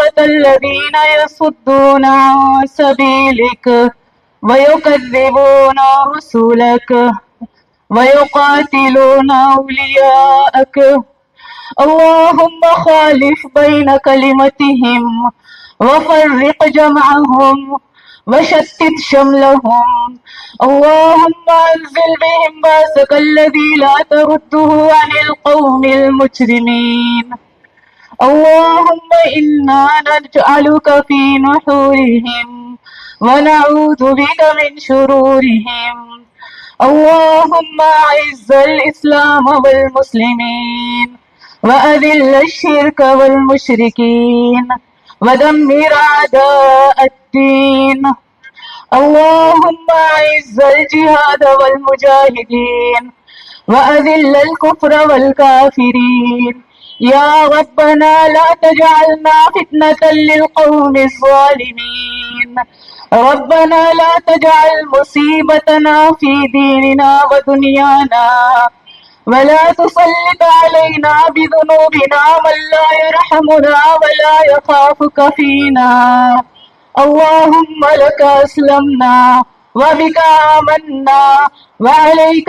صراط الذين يصدون عن سبيلك ويكذبون رسلك ويقاتلون أولياءك. اللهم خالف بين كلمتهم وفرق جمعهم وشتت شملهم. اللهم أنزل بهم بأسك الذي لا ترده عن القوم المجرمين. اللهم إنا نجعلك في نحورهم ونعوذ بك من شرورهم. اللهم أعز الإسلام والمسلمين وأذل الشرك والمشركين ودمر أعداء الدين. اللهم أعز الجهاد والمجاهدين وأذل الكفر والكافرين. يا ربنا لا تجعلنا فتنة للقوم الظالمين. ربنا لا تجعل مصيبتنا في ديننا ودنيانا ولا تسلط علينا بذنوبنا من لا يرحمنا ولا يخافك فينا. اللهم لك أسلمنا وبك آمنا وعليك